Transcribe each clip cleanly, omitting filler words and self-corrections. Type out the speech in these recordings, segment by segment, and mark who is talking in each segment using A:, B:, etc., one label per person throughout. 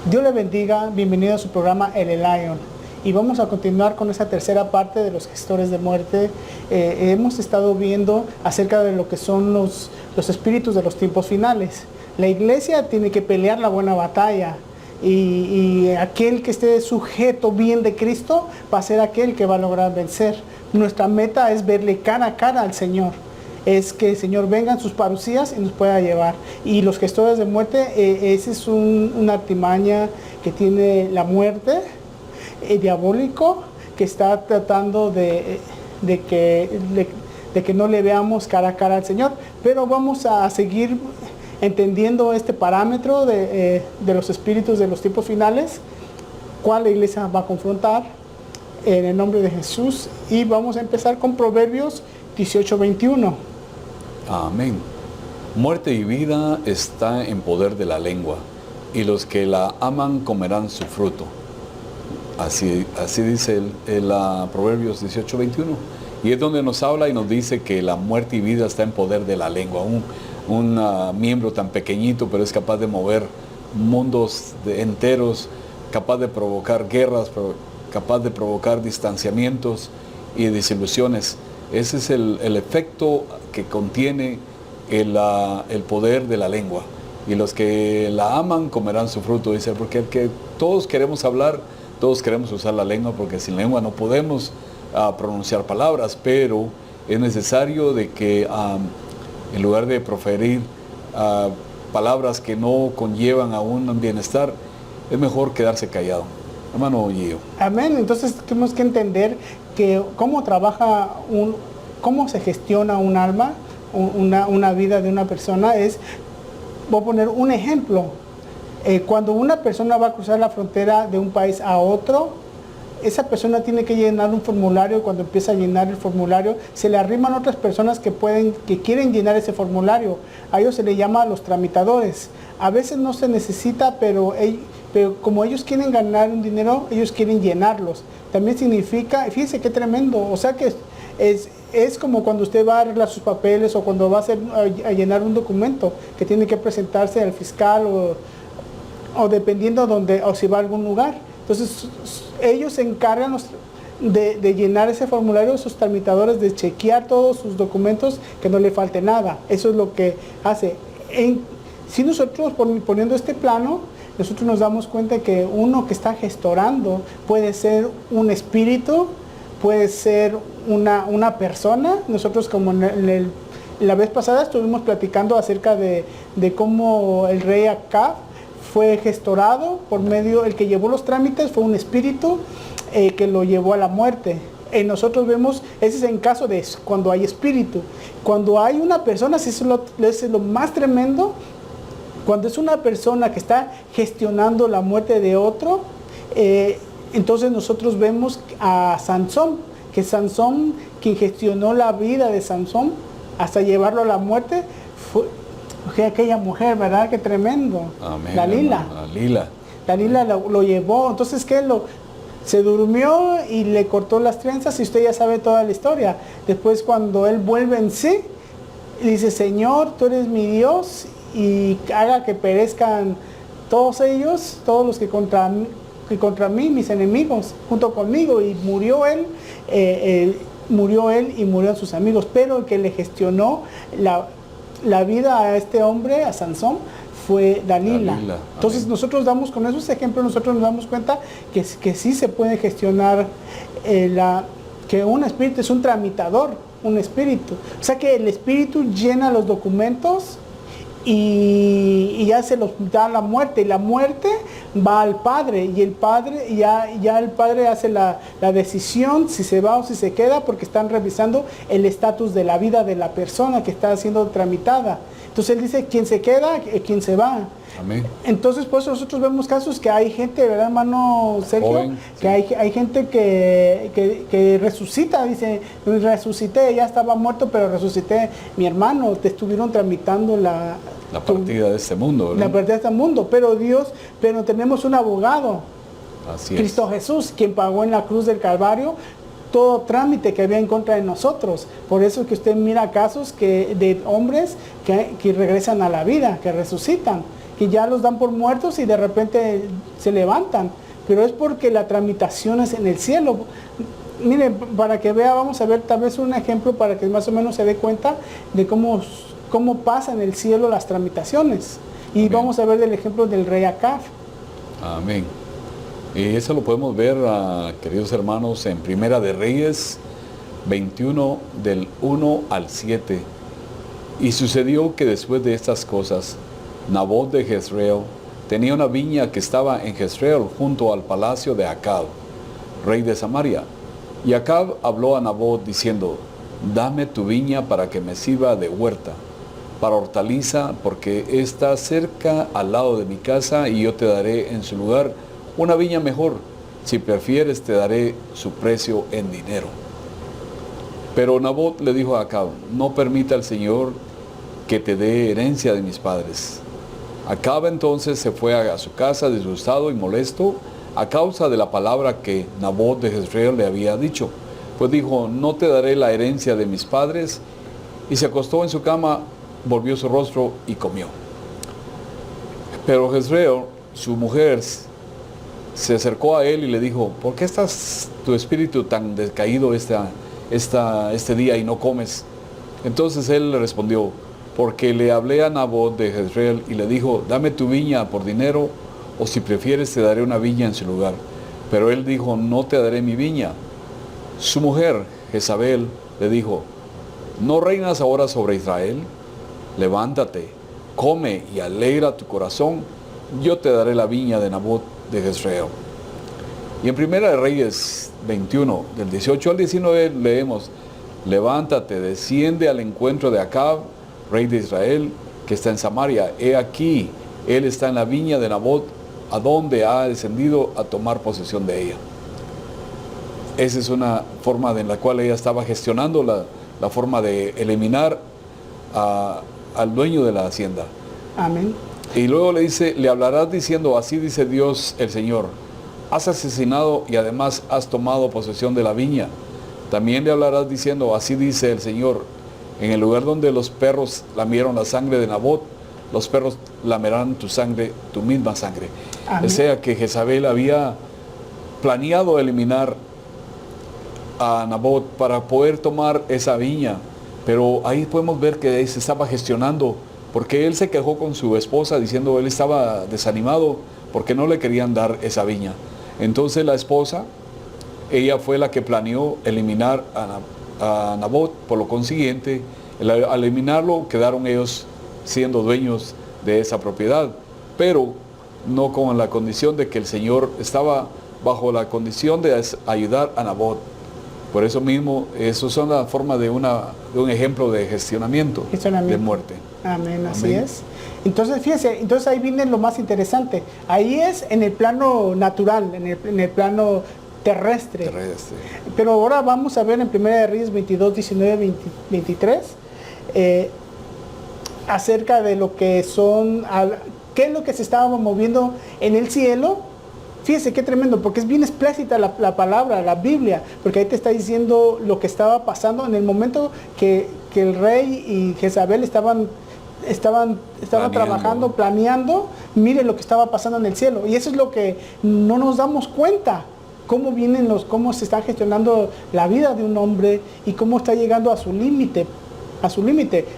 A: Dios le bendiga, bienvenido a su programa El Lion. Y vamos a continuar con esa tercera parte de los gestores de muerte. Hemos estado viendo acerca de lo que son los espíritus de los tiempos finales. La iglesia tiene que pelear la buena batalla. Y aquel que esté sujeto bien de Cristo va a ser aquel que va a lograr vencer. Nuestra meta es verle cara a cara al Señor. Es que el Señor venga en sus parucías y nos pueda llevar. Y los gestores de muerte, esa es una artimaña que tiene la muerte, diabólico, que está tratando de que no le veamos cara a cara al Señor. Pero vamos a seguir entendiendo este parámetro de los espíritus de los tiempos finales, cuál la iglesia va a confrontar en el nombre de Jesús. Y vamos a empezar con Proverbios 18:21.
B: Amén. Muerte y vida está en poder de la lengua, y los que la aman comerán su fruto. Así dice el Proverbios 18:21. Y es donde nos habla y nos dice que la muerte y vida está en poder de la lengua. Un miembro tan pequeñito, pero es capaz de mover mundos enteros, capaz de provocar guerras, capaz de provocar distanciamientos y desilusiones. Ese es el efecto que contiene el poder de la lengua. Y los que la aman comerán su fruto, dice, porque todos queremos hablar, todos queremos usar la lengua, porque sin lengua no podemos pronunciar palabras, pero es necesario de que en lugar de proferir palabras que no conllevan a un bienestar, es mejor quedarse callado. Hermano Gio.
A: Amén. Entonces tenemos que entender que cómo cómo se gestiona un alma, una vida de una persona. Voy a poner un ejemplo. Cuando una persona va a cruzar la frontera de un país a otro, esa persona tiene que llenar un formulario. Cuando empieza a llenar el formulario, se le arriman otras personas que quieren llenar ese formulario. A ellos se le llama los tramitadores. A veces no se necesita, pero como ellos quieren ganar un dinero, ellos quieren llenarlos. También significa, fíjense qué tremendo, o sea que es como cuando usted va a arreglar sus papeles o cuando va a llenar un documento que tiene que presentarse al fiscal o dependiendo o si va a algún lugar. Entonces ellos se encargan de llenar ese formulario, esos tramitadores, de chequear todos sus documentos, que no le falte nada. Eso es lo que hace. Si nosotros poniendo este plano, nosotros nos damos cuenta que uno que está gestorando puede ser un espíritu, puede ser una persona. Nosotros, como la vez pasada estuvimos platicando acerca de cómo el rey Acab fue gestorado por medio, el que llevó los trámites fue un espíritu que lo llevó a la muerte. Nosotros vemos, ese es en caso de eso, cuando hay espíritu. Cuando hay una persona, eso es lo más tremendo. Cuando es una persona que está gestionando la muerte de otro, entonces nosotros vemos a Sansón, que Sansón, quien gestionó la vida de Sansón hasta llevarlo a la muerte, fue aquella mujer, ¿verdad? Qué tremendo.
B: Amén,
A: Dalila. Dalila lo llevó. Entonces, ¿qué? Se durmió y le cortó las trenzas, y usted ya sabe toda la historia. Después, cuando él vuelve en sí, dice, Señor, tú eres mi Dios, y haga que perezcan todos ellos, todos los que contra mí, mis enemigos, junto conmigo. Y murió él y murieron sus amigos. Pero el que le gestionó la vida a este hombre, a Sansón, fue Dalila. Entonces amén. Nosotros damos con esos ejemplos, nosotros nos damos cuenta que sí se puede gestionar, que un espíritu es un tramitador, un espíritu. O sea que el espíritu llena los documentos y ya se los da a la muerte, y la muerte va al Padre, y el Padre ya el Padre hace la decisión si se va o si se queda, porque están revisando el estatus de la vida de la persona que está siendo tramitada. Entonces él dice, quién se queda, quién se va.
B: Amén.
A: Entonces, por eso nosotros vemos casos que hay gente, ¿verdad, hermano Sergio?
B: Joven,
A: que
B: sí.
A: hay gente que resucita, dice, resucité, ya estaba muerto, pero resucité. Mi hermano, te estuvieron tramitando la
B: partida de este mundo, ¿verdad?
A: La partida de este mundo, pero tenemos un abogado,
B: Así
A: Cristo Jesús, quien pagó en la cruz del Calvario todo trámite que había en contra de nosotros. Por eso que usted mira casos de hombres que regresan a la vida, que resucitan. que ya los dan por muertos y de repente se levantan, pero es porque la tramitación es en el cielo. Miren, para que vea, vamos a ver tal vez un ejemplo para que más o menos se dé cuenta de cómo pasa en el cielo las tramitaciones. Y
B: Amén.
A: vamos a ver del ejemplo del rey Acab.
B: Amén. Y eso lo podemos ver, queridos hermanos, en Primera de Reyes 21, del 1 al 7. Y sucedió que después de estas cosas, Nabot de Jezreel tenía una viña que estaba en Jezreel junto al palacio de Acab, rey de Samaria. Y Acab habló a Nabot diciendo: dame tu viña para que me sirva de huerta, para hortaliza, porque está cerca al lado de mi casa, y yo te daré en su lugar una viña mejor. Si prefieres, te daré su precio en dinero. Pero Nabot le dijo a Acab: no permita al Señor que te dé herencia de mis padres. Acab entonces se fue a su casa disgustado y molesto a causa de la palabra que Nabot de Jezreel le había dicho. Pues dijo: no te daré la herencia de mis padres. Y se acostó en su cama, volvió su rostro y comió. Pero Jezreel, su mujer, se acercó a él y le dijo: ¿por qué estás tu espíritu tan decaído este día y no comes? Entonces él le respondió: porque le hablé a Nabot de Jezreel y le dijo: dame tu viña por dinero, o si prefieres te daré una viña en su lugar. Pero él dijo: no te daré mi viña. Su mujer, Jezabel, le dijo: ¿no reinas ahora sobre Israel? Levántate, come y alegra tu corazón, yo te daré la viña de Nabot de Jezreel. Y en Primera de Reyes 21, del 18 al 19, leemos: levántate, desciende al encuentro de Acab, rey de Israel, que está en Samaria. He aquí, él está en la viña de Nabot, a donde ha descendido a tomar posesión de ella. Esa es una forma en la cual ella estaba gestionando la forma de eliminar al dueño de la hacienda.
A: Amén.
B: Y luego le dice: le hablarás diciendo: así dice Dios el Señor, has asesinado y además has tomado posesión de la viña. También le hablarás diciendo: así dice el Señor, en el lugar donde los perros lamieron la sangre de Nabot, los perros lamerán tu sangre, tu misma sangre.
A: Amén.
B: O sea que Jezabel había planeado eliminar a Nabot para poder tomar esa viña, pero ahí podemos ver que ahí se estaba gestionando, porque él se quejó con su esposa diciendo él estaba desanimado porque no le querían dar esa viña. Entonces la esposa, ella fue la que planeó eliminar a Nabot. Por lo consiguiente, al eliminarlo quedaron ellos siendo dueños de esa propiedad, pero no con la condición de que el Señor estaba bajo la condición de ayudar a Nabot. Por eso mismo, eso son la forma de un ejemplo de gestionamiento de muerte.
A: Amén, así es. Entonces, fíjense, entonces ahí viene lo más interesante. Ahí es en el plano natural, en el plano terrestre. Pero ahora vamos a ver en 1 Reyes 22, 19, 23, acerca de lo que son, qué es lo que se estaba moviendo en el cielo. Fíjense qué tremendo, porque es bien explícita la palabra, la Biblia, porque ahí te está diciendo lo que estaba pasando en el momento que el rey y Jezabel estaban trabajando, planeando. Miren lo que estaba pasando en el cielo, y eso es lo que no nos damos cuenta, cómo se está gestionando la vida de un hombre y cómo está llegando a su límite.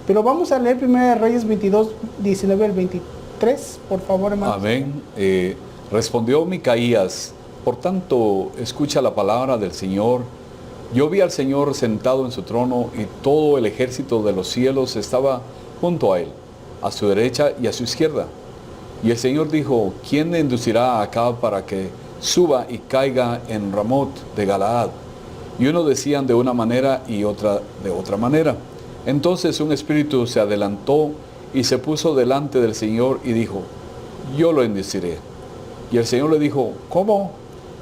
A: Pero vamos a leer 1 Reyes 22, 19 al 23, por favor, hermano.
B: Amén. Respondió Micaías: por tanto, escucha la palabra del Señor. Yo vi al Señor sentado en su trono, y todo el ejército de los cielos estaba junto a él, a su derecha y a su izquierda. Y el Señor dijo: ¿quién inducirá a Acab para que suba y caiga en Ramot de Galaad? Y uno decían de una manera y otra de otra manera. Entonces un espíritu se adelantó y se puso delante del Señor y dijo: yo lo induciré. Y el Señor le dijo: ¿cómo?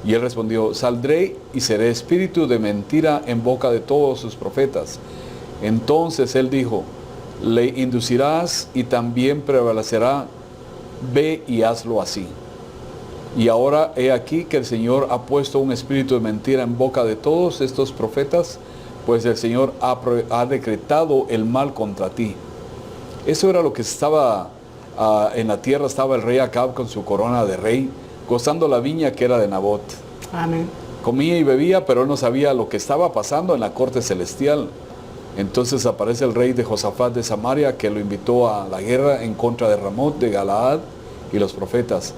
B: Y él respondió: saldré y seré espíritu de mentira en boca de todos sus profetas. Entonces él dijo: le inducirás y también prevalecerá, ve y hazlo así. Y ahora he aquí que el Señor ha puesto un espíritu de mentira en boca de todos estos profetas, pues el Señor ha decretado el mal contra ti. Eso era lo que estaba en la tierra estaba el rey Acab con su corona de rey, gozando la viña que era de Nabot.
A: Amén.
B: Comía y bebía, pero él no sabía lo que estaba pasando en la corte celestial. Entonces aparece el rey de Josafat de Samaria, que lo invitó a la guerra en contra de Ramot de Galaad, y los profetas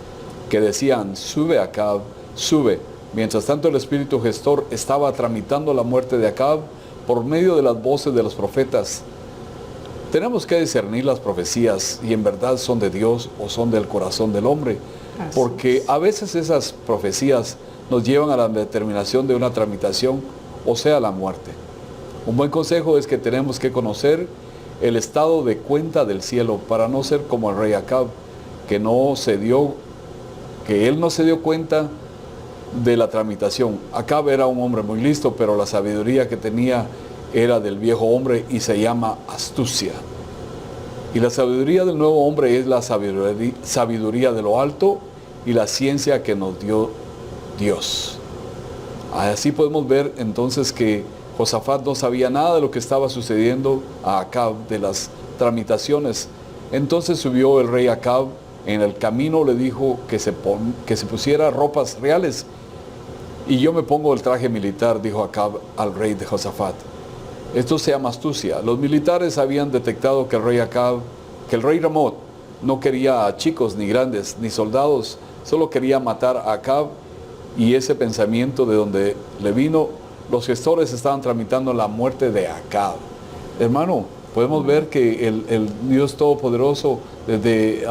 B: que decían: sube Acab, sube. Mientras tanto el espíritu gestor estaba tramitando la muerte de Acab por medio de las voces de los profetas. Tenemos que discernir las profecías, y en verdad son de Dios o son del corazón del hombre, porque a veces esas profecías nos llevan a la determinación de una tramitación, o sea, la muerte. Un buen consejo es que tenemos que conocer el estado de cuenta del cielo para no ser como el rey Acab, que él no se dio cuenta de la tramitación. Acab era un hombre muy listo, pero la sabiduría que tenía era del viejo hombre y se llama astucia. Y la sabiduría del nuevo hombre es la sabiduría de lo alto y la ciencia que nos dio Dios. Así podemos ver entonces que Josafat no sabía nada de lo que estaba sucediendo a Acab, de las tramitaciones. Entonces subió el rey Acab, en el camino le dijo que se pusiera ropas reales. Y yo me pongo el traje militar, dijo Acab al rey de Josafat. Esto se llama astucia. Los militares habían detectado que el rey Ramot no quería a chicos ni grandes ni soldados, solo quería matar a Acab, y ese pensamiento de donde le vino, los gestores estaban tramitando la muerte de Acab. Hermano, podemos ver que el Dios Todopoderoso desde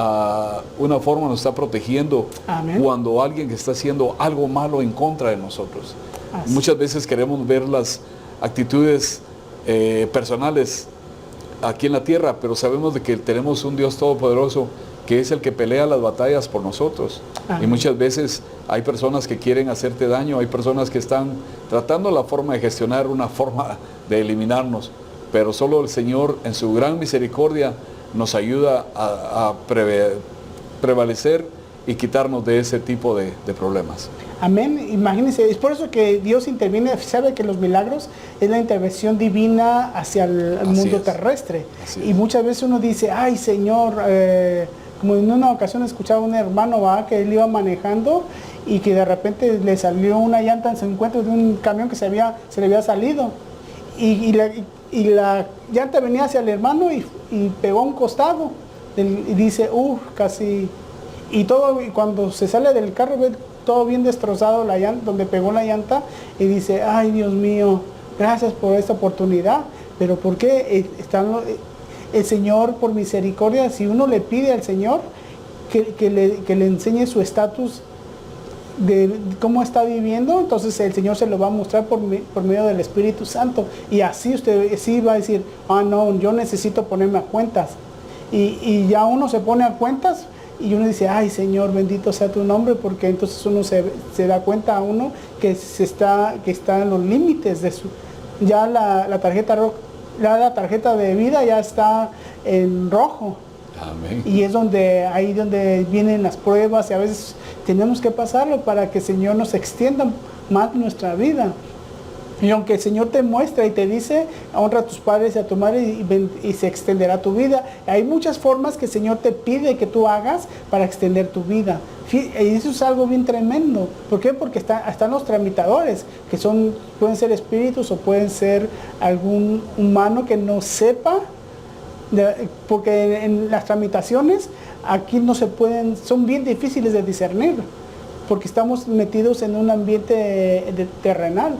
B: una forma nos está protegiendo. Amén. Cuando alguien que está haciendo algo malo en contra de nosotros. Así. Muchas veces queremos ver las actitudes personales aquí en la tierra, pero sabemos de que tenemos un Dios Todopoderoso que es el que pelea las batallas por nosotros. Amén. Y muchas veces hay personas que quieren hacerte daño, hay personas que están tratando la forma de gestionar una forma de eliminarnos, pero solo el Señor en su gran misericordia nos ayuda a prevalecer y quitarnos de ese tipo de problemas.
A: Amén. Imagínense, es por eso que Dios interviene, sabe que los milagros es la intervención divina hacia el mundo terrestre. Y muchas veces uno dice: ay Señor, como en una ocasión escuchaba un hermano que él iba manejando y que de repente le salió una llanta en su encuentro de un camión que se le había salido. Y la llanta venía hacia el hermano y pegó a un costado. Y dice: casi. Y cuando se sale del carro ve todo bien destrozado, la llanta, donde pegó la llanta, y dice: ay Dios mío, gracias por esta oportunidad. Pero ¿por qué el Señor, por misericordia, si uno le pide al Señor que le enseñe su estatus de cómo está viviendo, entonces el Señor se lo va a mostrar por medio del Espíritu Santo, y así usted sí va a decir: no, yo necesito ponerme a cuentas, y ya uno se pone a cuentas y uno dice: ay Señor, bendito sea tu nombre, porque entonces uno se da cuenta a uno que está en los límites de ya la tarjeta de vida ya está en rojo.
B: Amén.
A: Y es ahí donde vienen las pruebas, y a veces tenemos que pasarlo para que el Señor nos extienda más nuestra vida. Y aunque el Señor te muestra y te dice: honra a tus padres y a tu madre y se extenderá tu vida, hay muchas formas que el Señor te pide que tú hagas para extender tu vida. Y eso es algo bien tremendo. ¿Por qué? Porque están los tramitadores, que pueden ser espíritus o pueden ser algún humano que no sepa. Porque en las tramitaciones aquí no se pueden, son bien difíciles de discernir, porque estamos metidos en un ambiente terrenal.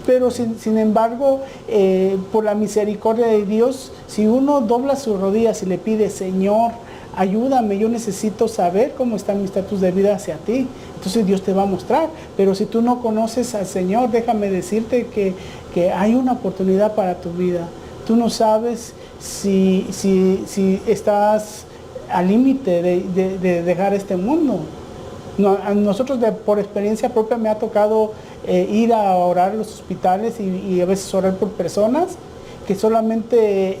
A: Pero sin embargo, por la misericordia de Dios, si uno dobla sus rodillas y le pide: Señor, ayúdame, yo necesito saber cómo está mi estatus de vida hacia ti, entonces Dios te va a mostrar. Pero si tú no conoces al Señor, déjame decirte que hay una oportunidad para tu vida. Tú no sabes si estás al límite de dejar este mundo. A nosotros por experiencia propia me ha tocado ir a orar a los hospitales y a veces orar por personas que solamente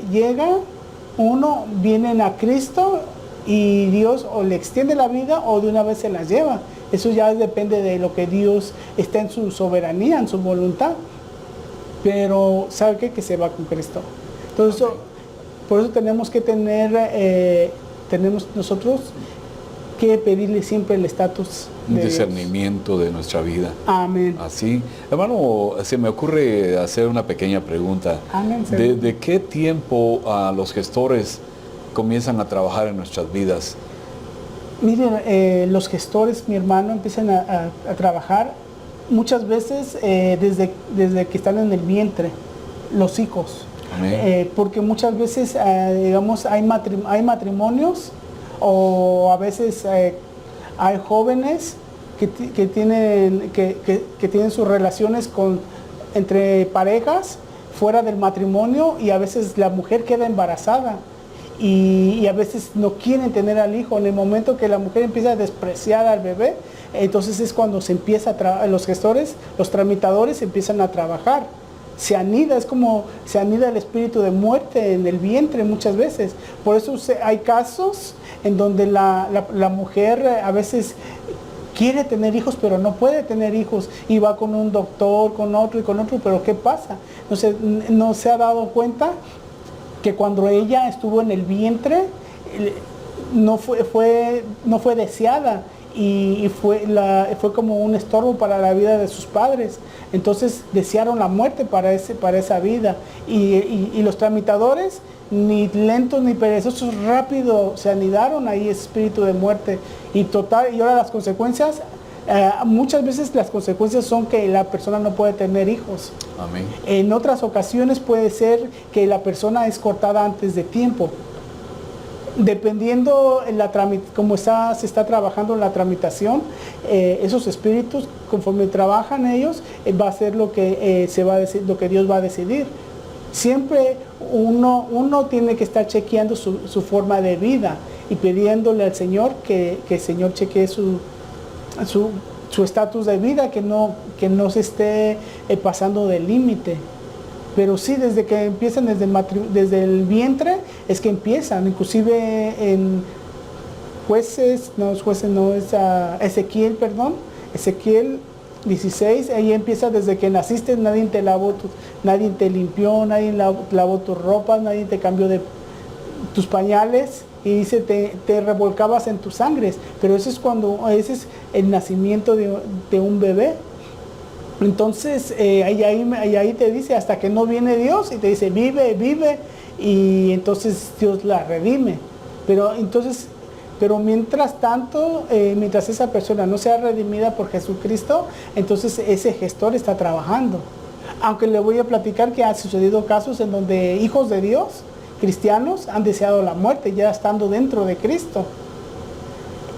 A: vienen a Cristo y Dios o le extiende la vida o de una vez se las lleva. Eso ya depende de lo que Dios está en su soberanía, en su voluntad. Pero ¿sabe qué? Que se va con Cristo. Entonces, por eso tenemos que tener tenemos nosotros que pedirle siempre el estatus
B: Un
A: de
B: discernimiento de nuestra vida.
A: Amén.
B: Así, hermano, se me ocurre hacer una pequeña pregunta.
A: Amén.
B: ¿De qué tiempo los gestores comienzan a trabajar en nuestras vidas?
A: Miren, los gestores, mi hermano, empiezan a trabajar muchas veces desde que están en el vientre, los hijos.
B: Amén.
A: Porque muchas veces, digamos, hay matrimonios o a veces hay jóvenes que tienen sus relaciones entre parejas fuera del matrimonio, y a veces la mujer queda embarazada y a veces no quieren tener al hijo. En el momento que la mujer empieza a despreciar al bebé, entonces es cuando se empieza los gestores, los tramitadores empiezan a trabajar. Se anida, es como se anida el espíritu de muerte en el vientre muchas veces. Por eso hay casos en donde la mujer a veces quiere tener hijos, pero no puede tener hijos, y va con un doctor, con otro y con otro, pero ¿qué pasa? No se ha dado cuenta que cuando ella estuvo en el vientre no fue deseada, y fue como un estorbo para la vida de sus padres. Entonces desearon la muerte para esa vida, y los tramitadores, ni lentos ni perezosos, rápido se anidaron ahí espíritu de muerte. Y ahora las consecuencias, muchas veces las consecuencias son que la persona no puede tener hijos.
B: Amén.
A: En otras ocasiones puede ser que la persona es cortada antes de tiempo. Dependiendo cómo se está trabajando en la tramitación, esos espíritus, conforme trabajan ellos, va a ser lo que lo que Dios va a decidir. Siempre uno tiene que estar chequeando su forma de vida y pidiéndole al Señor que el Señor chequee su estatus de vida, que no se esté pasando del límite. Pero sí, desde que empiezan, desde el vientre, es que empiezan. Inclusive en Ezequiel 16, ahí empieza desde que naciste, nadie te limpió, nadie lavó tus ropas, nadie te cambió de tus pañales, y dice, te revolcabas en tus sangres. Pero ese es el nacimiento de un bebé. Entonces, ahí te dice, hasta que no viene Dios y te dice, vive, y entonces Dios la redime. Pero mientras tanto, mientras esa persona no sea redimida por Jesucristo, entonces ese gestor está trabajando. Aunque le voy a platicar que han sucedido casos en donde hijos de Dios, cristianos, han deseado la muerte ya estando dentro de Cristo.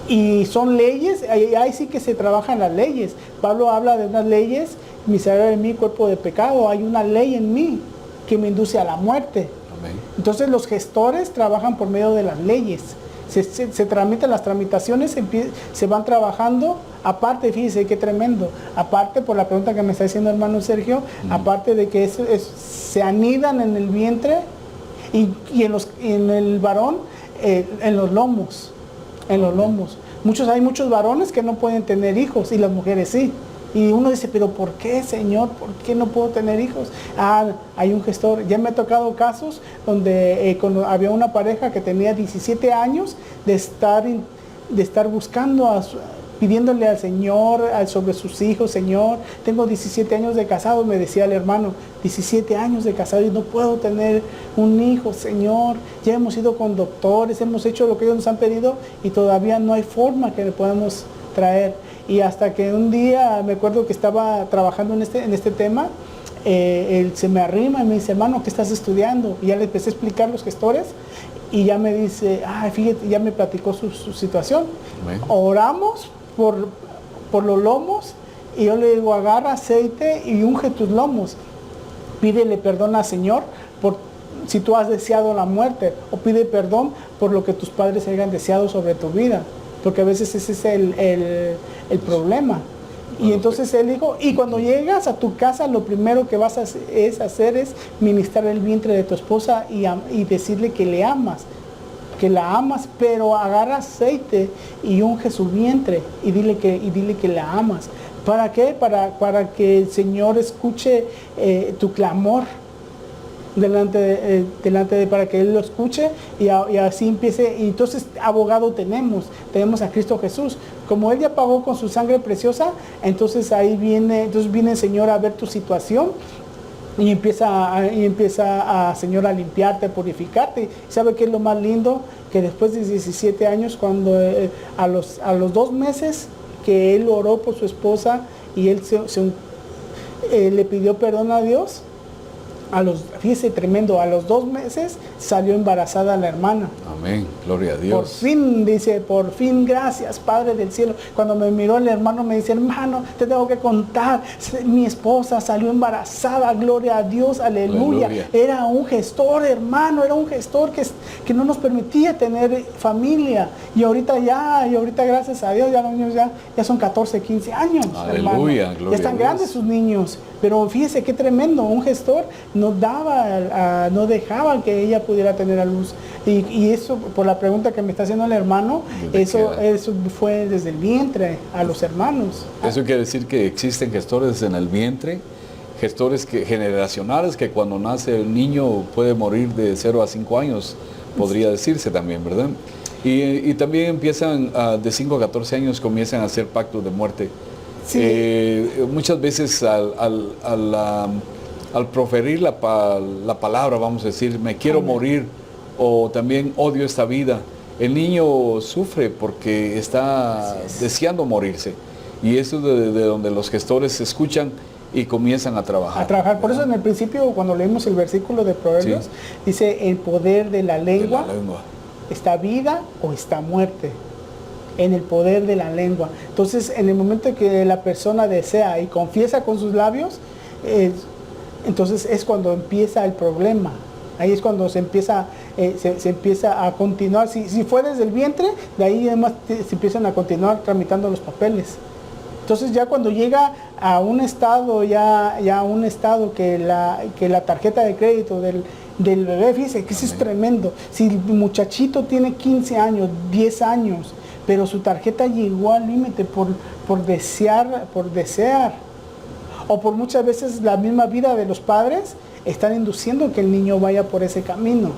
A: Y son leyes, ahí sí que se trabajan las leyes. Pablo habla de unas leyes: miseria de mí, cuerpo de pecado. Hay una ley en mí que me induce a la muerte.
B: Amén.
A: Entonces los gestores trabajan por medio de las leyes. Se tramitan las tramitaciones, se van trabajando. Aparte, fíjese qué tremendo. Aparte, por la pregunta que me está diciendo hermano Sergio, aparte de que se anidan en el vientre y en el varón, en los lomos. Hay muchos varones que no pueden tener hijos, y las mujeres sí. Y uno dice, pero ¿por qué, Señor? ¿Por qué no puedo tener hijos? Hay un gestor. Ya me ha tocado casos donde había una pareja que tenía 17 años de estar buscando, pidiéndole al Señor sobre sus hijos. Señor, tengo 17 años de casado, me decía el hermano, 17 años de casado y no puedo tener un hijo, Señor. Ya hemos ido con doctores, hemos hecho lo que ellos nos han pedido y todavía no hay forma que le podamos traer. Y hasta que un día, me acuerdo que estaba trabajando en este tema, él se me arrima y me dice, hermano, ¿qué estás estudiando? Y ya le empecé a explicar los gestores, y ya me dice, fíjate, ya me platicó su situación. Amén. Oramos por los lomos, y yo le digo, agarra aceite y unge tus lomos. Pídele perdón al Señor si tú has deseado la muerte, o pide perdón por lo que tus padres hayan deseado sobre tu vida. Porque a veces ese es el problema. Y entonces él dijo, y cuando llegas a tu casa, lo primero que vas a hacer es ministrar el vientre de tu esposa y decirle que le amas, que la amas, pero agarra aceite y unge su vientre y dile que la amas. ¿Para qué? Para que el Señor escuche tu clamor. para que Él lo escuche y así empiece. Y entonces abogado tenemos a Cristo Jesús. Como Él ya pagó con su sangre preciosa, entonces ahí viene el Señor a ver tu situación y empieza Señor, a limpiarte, a purificarte. ¿Sabe qué es lo más lindo? Que después de 17 años, cuando a los 2 meses que él oró por su esposa y él le pidió perdón a Dios, fíjese tremendo, a los 2 meses salió embarazada la hermana.
B: Amén, gloria a Dios.
A: Por fin, dice, por fin, gracias Padre del cielo. Cuando me miró el hermano me dice, hermano, te tengo que contar, mi esposa salió embarazada, gloria a Dios, aleluya. Era un gestor, hermano, era un gestor que no nos permitía tener familia. Y ahorita gracias a Dios, ya los niños ya son 14, 15 años,
B: aleluya,
A: hermano. Ya están grandes sus niños. Pero fíjese qué tremendo, un gestor no dejaba que ella pudiera tener a luz. Y eso, por la pregunta que me está haciendo el hermano, eso fue desde el vientre a los hermanos.
B: Eso quiere decir que existen gestores en el vientre, gestores generacionales, que cuando nace el niño puede morir de 0 a 5 años, podría decirse también, ¿verdad? Y también empiezan, de 5 a 14 años, comienzan a hacer pactos de muerte. Sí. Muchas veces al proferir la palabra, vamos a decir, me quiero morir, o también odio esta vida, el niño sufre porque está deseando morirse. Y eso es de donde los gestores se escuchan y comienzan a trabajar.
A: Por eso en el principio, cuando leímos el versículo de Proverbios, dice, el poder de la lengua, está vida o está muerte. En el poder de la lengua. Entonces, en el momento que la persona desea y confiesa con sus labios, entonces es cuando empieza el problema. Ahí es cuando se empieza a continuar. Si fue desde el vientre, de ahí además se empiezan a continuar tramitando los papeles. Entonces ya cuando llega a un estado, que la tarjeta de crédito del bebé, fíjese que eso es tremendo. Si el muchachito tiene 15 años, 10 años, pero su tarjeta llegó al límite por desear, o por muchas veces la misma vida de los padres están induciendo que el niño vaya por ese camino.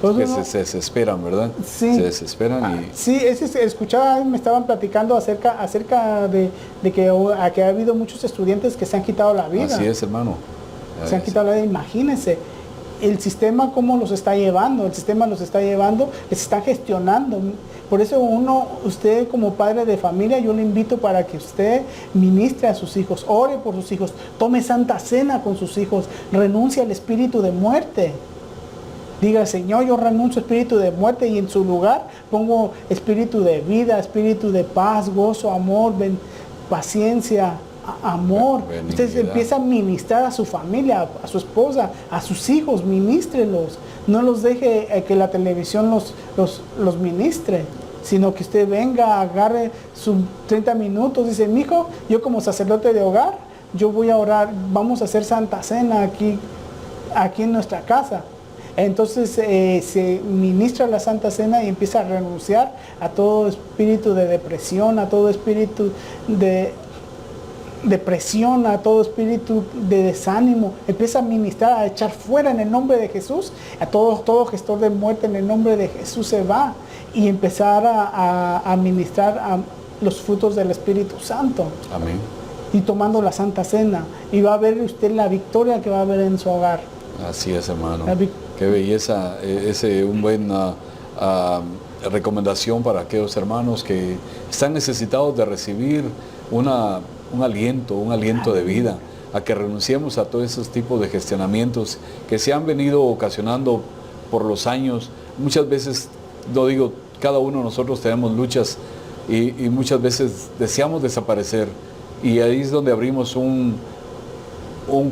B: Entonces, se desesperan, ¿verdad?
A: Sí.
B: Se desesperan y...
A: Sí, escuchaba, me estaban platicando acerca de que ha habido muchos estudiantes que se han quitado la vida.
B: Así es, hermano.
A: Se han quitado la vida, imagínense. El sistema cómo los está llevando, les está gestionando. Por eso usted como padre de familia, yo le invito para que usted ministre a sus hijos, ore por sus hijos, tome santa cena con sus hijos, renuncie al espíritu de muerte. Diga, Señor, yo renuncio espíritu de muerte y en su lugar pongo espíritu de vida, espíritu de paz, gozo, amor, paciencia, amor. Usted empieza a ministrar a su familia, a su esposa, a sus hijos, ministrelos. No los deje que la televisión los ministre, sino que usted venga, agarre sus 30 minutos, dice, mijo, yo como sacerdote de hogar, yo voy a orar, vamos a hacer santa cena aquí en nuestra casa. Entonces se ministra la Santa Cena y empieza a renunciar a todo espíritu de depresión, a todo espíritu de depresión, a todo espíritu de desánimo. Empieza a ministrar, a echar fuera en el nombre de Jesús. A todo gestor de muerte en el nombre de Jesús se va. Y empezar a ministrar a los frutos del Espíritu Santo.
B: Amén.
A: Y tomando la Santa Cena. Y va a ver usted la victoria que va a haber en su hogar.
B: Así es, hermano. Qué belleza, un buen recomendación para aquellos hermanos que están necesitados de recibir un aliento de vida, a que renunciemos a todos esos tipos de gestionamientos que se han venido ocasionando por los años. Muchas veces, lo digo, cada uno de nosotros tenemos luchas y muchas veces deseamos desaparecer, y ahí es donde abrimos un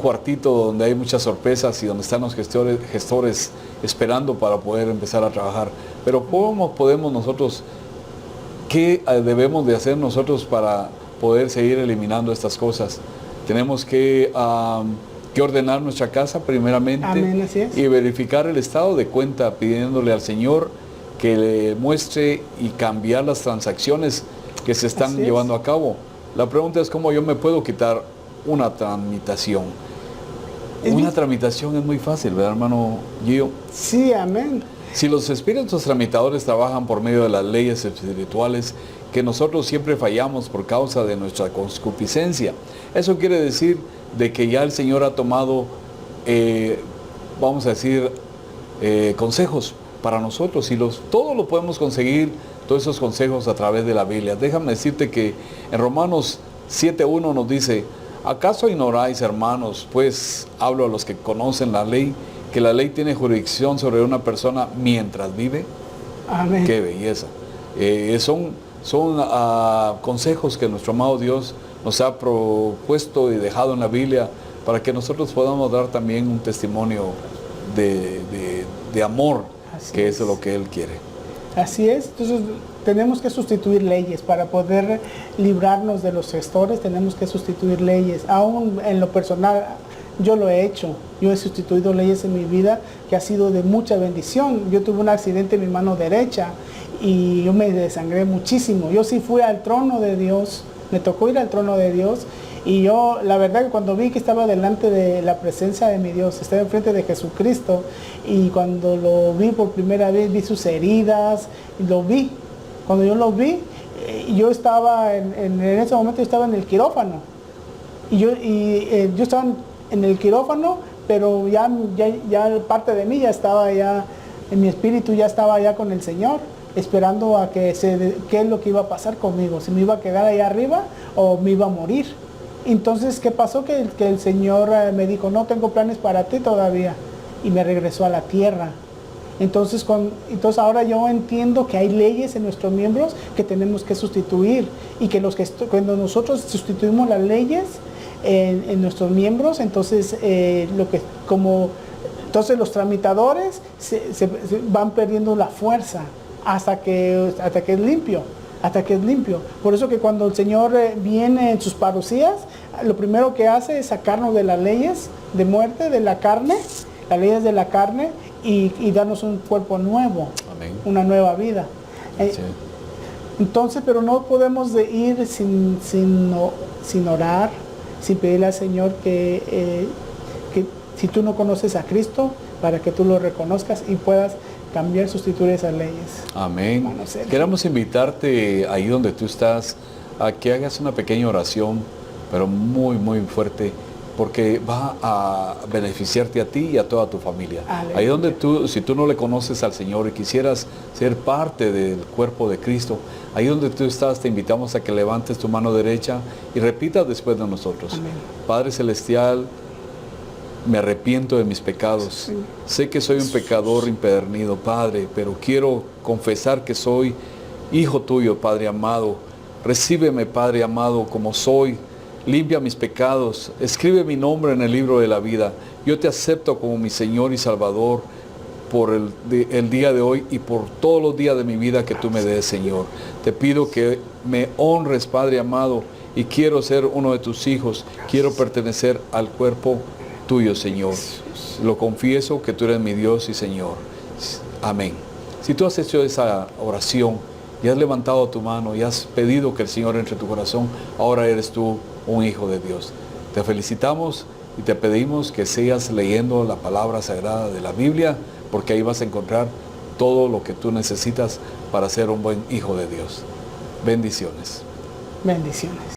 B: cuartito donde hay muchas sorpresas y donde están los gestores esperando para poder empezar a trabajar. Pero ¿cómo podemos nosotros, qué debemos de hacer nosotros para poder seguir eliminando estas cosas? Tenemos que ordenar nuestra casa primeramente.
A: Amén, así es.
B: Y verificar el estado de cuenta, pidiéndole al Señor que le muestre y cambiar las transacciones que se están llevando a cabo. La pregunta es cómo yo me puedo quitar una tramitación. Una tramitación es muy fácil, ¿verdad, hermano Gio?
A: Sí, amén.
B: Si los espíritus tramitadores trabajan por medio de las leyes espirituales, que nosotros siempre fallamos por causa de nuestra concupiscencia, eso quiere decir de que ya el Señor ha tomado, vamos a decir, consejos para nosotros, y todo lo podemos conseguir, todos esos consejos a través de la Biblia. Déjame decirte que en Romanos 7:1 nos dice: ¿acaso ignoráis, hermanos, pues hablo a los que conocen la ley, que la ley tiene jurisdicción sobre una persona mientras vive?
A: Amén.
B: Qué belleza. Son consejos que nuestro amado Dios nos ha propuesto y dejado en la Biblia para que nosotros podamos dar también un testimonio de amor, que es lo que Él quiere.
A: Así es. Entonces tenemos que sustituir leyes para poder librarnos de los gestores. Tenemos que sustituir leyes. Aún en lo personal, yo lo he hecho. Yo he sustituido leyes en mi vida que ha sido de mucha bendición. Yo tuve un accidente en mi mano derecha y yo me desangré muchísimo. Yo sí fui al trono de Dios, me tocó ir al trono de Dios, y yo, la verdad, que cuando vi que estaba delante de la presencia de mi Dios, estaba enfrente de Jesucristo, y cuando lo vi por primera vez, vi sus heridas, y lo vi. Cuando yo lo vi, yo estaba, en ese momento yo estaba en el quirófano, y yo estaba en el quirófano, pero ya parte de mí ya estaba ya, en mi espíritu ya estaba ya con el Señor, esperando a qué es lo que iba a pasar conmigo, si me iba a quedar allá arriba o me iba a morir. Entonces, ¿qué pasó? Que el Señor me dijo: no tengo planes para ti todavía, y me regresó a la tierra. Entonces ahora yo entiendo que hay leyes en nuestros miembros que tenemos que sustituir, y que cuando nosotros sustituimos las leyes en nuestros miembros, entonces entonces los tramitadores se van perdiendo la fuerza hasta que es limpio. Por eso que cuando el Señor viene en sus parucías, lo primero que hace es sacarnos de las leyes de muerte, de la carne, las leyes de la carne, y darnos un cuerpo nuevo. Amén. Una nueva vida. Sí. Entonces, pero no podemos ir sin orar, sin pedirle al Señor que si tú no conoces a Cristo, para que tú lo reconozcas y puedas cambiar, sustituir esas leyes.
B: Amén. Queremos invitarte ahí donde tú estás a que hagas una pequeña oración, pero muy, muy fuerte, porque va a beneficiarte a ti y a toda tu familia. Aleluya. Ahí donde si tú no le conoces al Señor y quisieras ser parte del cuerpo de Cristo, ahí donde tú estás, te invitamos a que levantes tu mano derecha y repitas después de nosotros. Amén. Padre Celestial, me arrepiento de mis pecados. Sí. Sé que soy un pecador impedernido, Padre, pero quiero confesar que soy hijo tuyo, Padre amado. Recíbeme, Padre amado, como soy. Limpia mis pecados. Escribe mi nombre en el libro de la vida. Yo te acepto como mi Señor y Salvador por el día de hoy y por todos los días de mi vida que tú me des, Señor. Te pido que me honres, Padre amado, y quiero ser uno de tus hijos. Quiero pertenecer al cuerpo tuyo, Señor. Lo confieso que tú eres mi Dios y Señor. Amén. Si tú has hecho esa oración y has levantado tu mano y has pedido que el Señor entre en tu corazón, ahora eres tú un hijo de Dios. Te felicitamos y te pedimos que sigas leyendo la palabra sagrada de la Biblia, porque ahí vas a encontrar todo lo que tú necesitas para ser un buen hijo de Dios. Bendiciones.
A: Bendiciones.